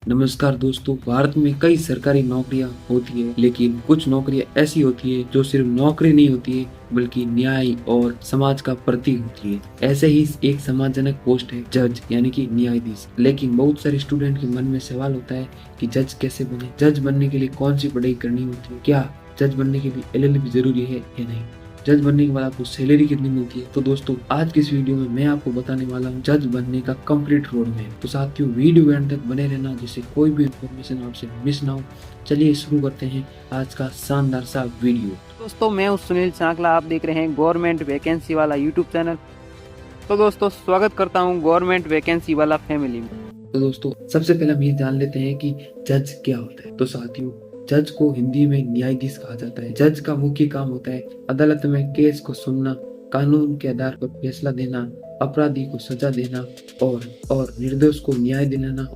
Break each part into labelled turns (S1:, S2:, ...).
S1: नमस्कार दोस्तों। भारत में कई सरकारी नौकरियां होती है, लेकिन कुछ नौकरियां ऐसी होती है जो सिर्फ नौकरी नहीं होती है बल्कि न्याय और समाज का प्रतीक होती है। ऐसे ही एक सम्मानजनक पोस्ट है जज यानी कि न्यायाधीश। लेकिन बहुत सारे स्टूडेंट के मन में सवाल होता है कि जज कैसे बने, जज बनने के लिए कौन सी पढ़ाई करनी होती है, क्या जज बनने के लिए LLB जरूरी है या नहीं, जज बनने के बाद आपको सैलरी कितनी मिलती है। तो दोस्तों आज की इस वीडियो में मैं आपको बताने वाला हूँ जज बनने का कंप्लीट रोड मैप। तो साथियों वीडियो एंड तक बने रहना जिससे कोई भी इन्फॉर्मेशन आपसे मिस ना हो। चलिए शुरू करते हैं आज का शानदार सा वीडियो।
S2: दोस्तों मैं हूं सुनील सांकला, आप देख रहे हैं गवर्नमेंट वैकेंसी वाला यूट्यूब चैनल। तो दोस्तों स्वागत करता हूं गवर्नमेंट वैकेंसी वाला फैमिली में।
S1: तो दोस्तों सबसे पहले हम ये जान लेते हैं कि जज क्या होता है। तो साथियों जज को हिंदी में न्यायाधीश कहा जाता है। जज का मुख्य काम होता है अदालत में केस को सुनना, कानून के आधार पर फैसला देना, अपराधी को सजा देना और निर्दोष को न्याय दिलाना।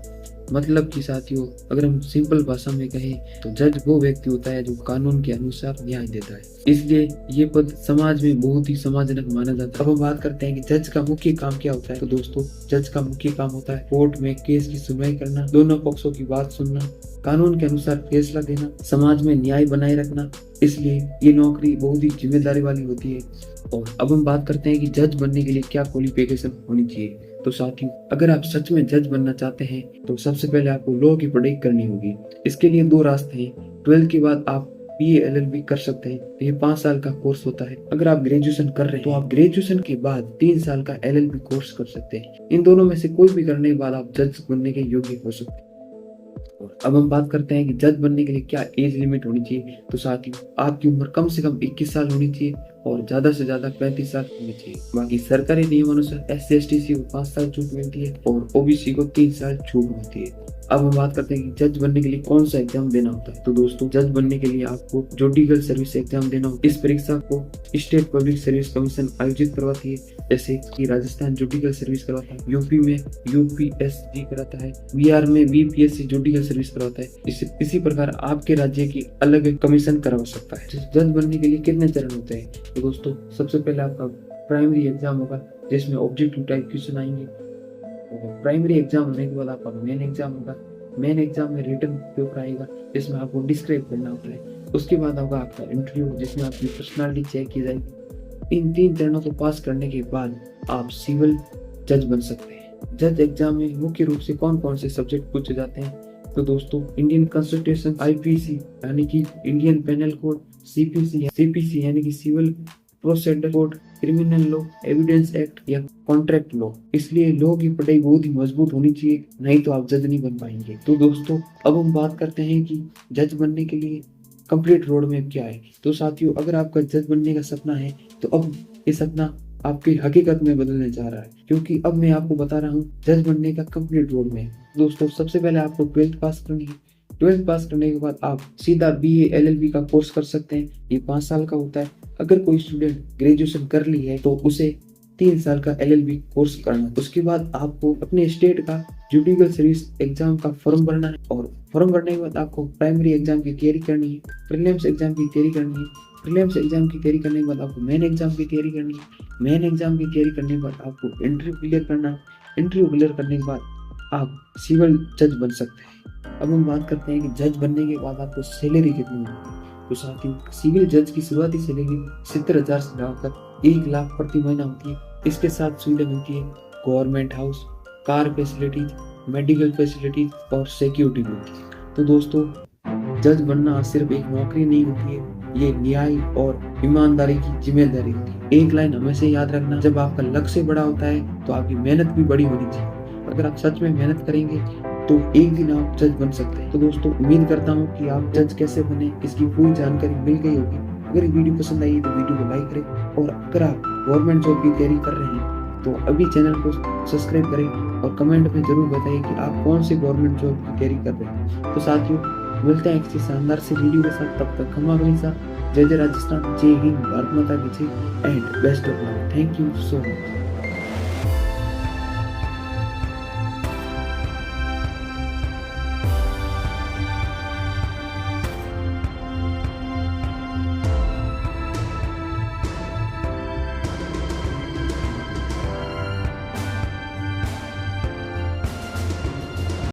S1: मतलब कि साथियों अगर हम सिंपल भाषा में कहें तो जज वो व्यक्ति होता है जो कानून के अनुसार न्याय देता है। इसलिए ये पद समाज में बहुत ही सम्मानजनक माना जाता है। अब हम बात करते हैं कि जज का मुख्य काम क्या होता है। तो दोस्तों जज का मुख्य काम होता है कोर्ट में केस की सुनवाई करना, दोनों पक्षों की बात सुनना, कानून के अनुसार फैसला देना, समाज में न्याय बनाए रखना। इसलिए ये नौकरी बहुत ही जिम्मेदारी वाली होती है। और अब हम बात करते हैं कि जज बनने के लिए क्या क्वालिफिकेशन होनी चाहिए। तो साथियों अगर आप सच में जज बनना चाहते हैं तो सबसे पहले आपको लॉ की पढ़ाई करनी होगी। इसके लिए दो रास्ते हैं। 12th के बाद आप BA LLB कर सकते हैं। तो ये 5 साल का कोर्स होता है। अगर आप ग्रेजुएशन कर रहे हैं तो आप ग्रेजुएशन के बाद 3 साल का LLB कोर्स कर सकते हैं। इन दोनों में से कोई भी करने के बाद आप जज बनने के योग्य हो सकते हैं। अब हम बात करते हैं कि जज बनने के लिए क्या एज लिमिट होनी चाहिए। तो साथियों आपकी उम्र कम से कम 21 साल होनी चाहिए और ज्यादा से ज्यादा 35 साल होनी चाहिए। बाकी सरकारी नियमानुसार SC/ST को 5 साल छूट मिलती है और OBC को 3 साल छूट मिलती है। अब हम बात करते हैं कि जज बनने के लिए कौन सा एग्जाम देना होता है। तो दोस्तों जज बनने के लिए आपको जुडिशियल सर्विस एग्जाम देना होता है। इस परीक्षा को स्टेट पब्लिक सर्विस कमीशन आयोजित करवाती है, जैसे कि राजस्थान जुडिशियल सर्विस करवाता है, यूपी में UPSG कराता है, बिहार में BPSC जुडिशियल सर्विस करवाता है। इसी प्रकार आपके राज्य की अलग कमीशन करवा सकता है। जज बनने के लिए कितने चरण होते हैं। तो दोस्तों सबसे पहले आपका प्राइमरी एग्जाम होगा जिसमें ऑब्जेक्टिव टाइप क्वेश्चन आएंगे। प्राइमरी एग्जाम होने के बाद आपका मेन एग्जाम होगा। मेन एग्जाम में रिटन पेपर आएगा जिसमें आपको डिस्क्राइब करना होता है। उसके बाद होगा आपका इंटरव्यू जिसमें आपकी पर्सनालिटी चेक की जाएगी। इन 3 चरणों को पास करने के बाद आप सिविल जज बन सकते हैं। जज एग्जाम में मुख्य रूप से कौन कौन से सब्जेक्ट पूछे जाते हैं। तो दोस्तों इंडियन कॉन्स्टिट्यूशन, IPC यानी कि इंडियन पेनल कोड, CPC यानी कि civil procedure code, criminal law, evidence act या कॉन्ट्रैक्ट लॉ। इसलिए लॉ की पढ़ाई बहुत ही मजबूत होनी चाहिए, नहीं तो आप जज नहीं बन पाएंगे। तो दोस्तों अब हम बात करते हैं कि जज बनने के लिए कंप्लीट रोड मैप क्या है। तो साथियों अगर आपका जज बनने का सपना है तो अब ये सपना आपकी हकीकत में बदलने जा रहा है, क्योंकि अब मैं आपको बता रहा हूँ जज बनने का कंप्लीट रोड मैप। दोस्तों सबसे पहले आपको 12th पास करनी है। 12th पास करने के बाद आप सीधा BA LLB का कोर्स कर सकते हैं। ये 5 साल का होता है। अगर कोई स्टूडेंट ग्रेजुएशन कर ली है तो उसे 3 साल का LLB कोर्स करना है। उसके बाद आपको अपने स्टेट का जुडिशियल सर्विस एग्जाम का फॉर्म भरना है और फॉर्म भरने के बाद आपको प्राइमरी एग्जाम की तैयारी करनी है, प्रीलिम्स एग्जाम की तैयारी करनी है, प्रीलिम्स एग्जाम की तैयारी करने के बाद आपको मेन एग्जाम की तैयारी करनी है, मेन एग्जाम की तैयारी करने के बाद आपको इंटरव्यू क्लियर करना है, इंटरव्यू क्लियर करने के बाद आप सिविल जज बन सकते हैं। अब हम बात करते हैं कि जज बनने के बाद आपको सैलरी कितनी मिलती है। तो साथियों सिविल जज की शुरुआती सैलरी 70,000 से बढ़ाकर 1 लाख प्रति महीना होती है। इसके साथ सुविधा मिलती है government house, car facilities, medical facilities और सिक्योरिटी मिलती है। तो दोस्तों जज बनना सिर्फ एक नौकरी नहीं होती है, ये न्याय और ईमानदारी की जिम्मेदारी होती है। एक लाइन हमेशा याद रखना, जब आपका लक्ष्य बड़ा होता है तो आपकी मेहनत भी बड़ी होनी चाहिए। अगर आप सच में मेहनत करेंगे तो एक दिन आप जज बन सकते हैं। तो दोस्तों उम्मीद करता हूँ कि आप जज कैसे बने इसकी पूरी जानकारी मिल गई होगी। अगर वीडियो पसंद आई तो वीडियो को लाइक करें और अगर आप गवर्नमेंट जॉब की तैयारी कर रहे हैं तो अभी चैनल को सब्सक्राइब करें और कमेंट में जरूर बताइए कि आप कौन सी गवर्नमेंट जॉब की तैयारी कर रहे हैं। तो साथियों मिलते हैं किसी शानदार से वीडियो के साथ। तब तक खमा गनीसा, जय जय राजस्थान, जय हिंद, भारत माता की जय and best of luck. Thank you so much.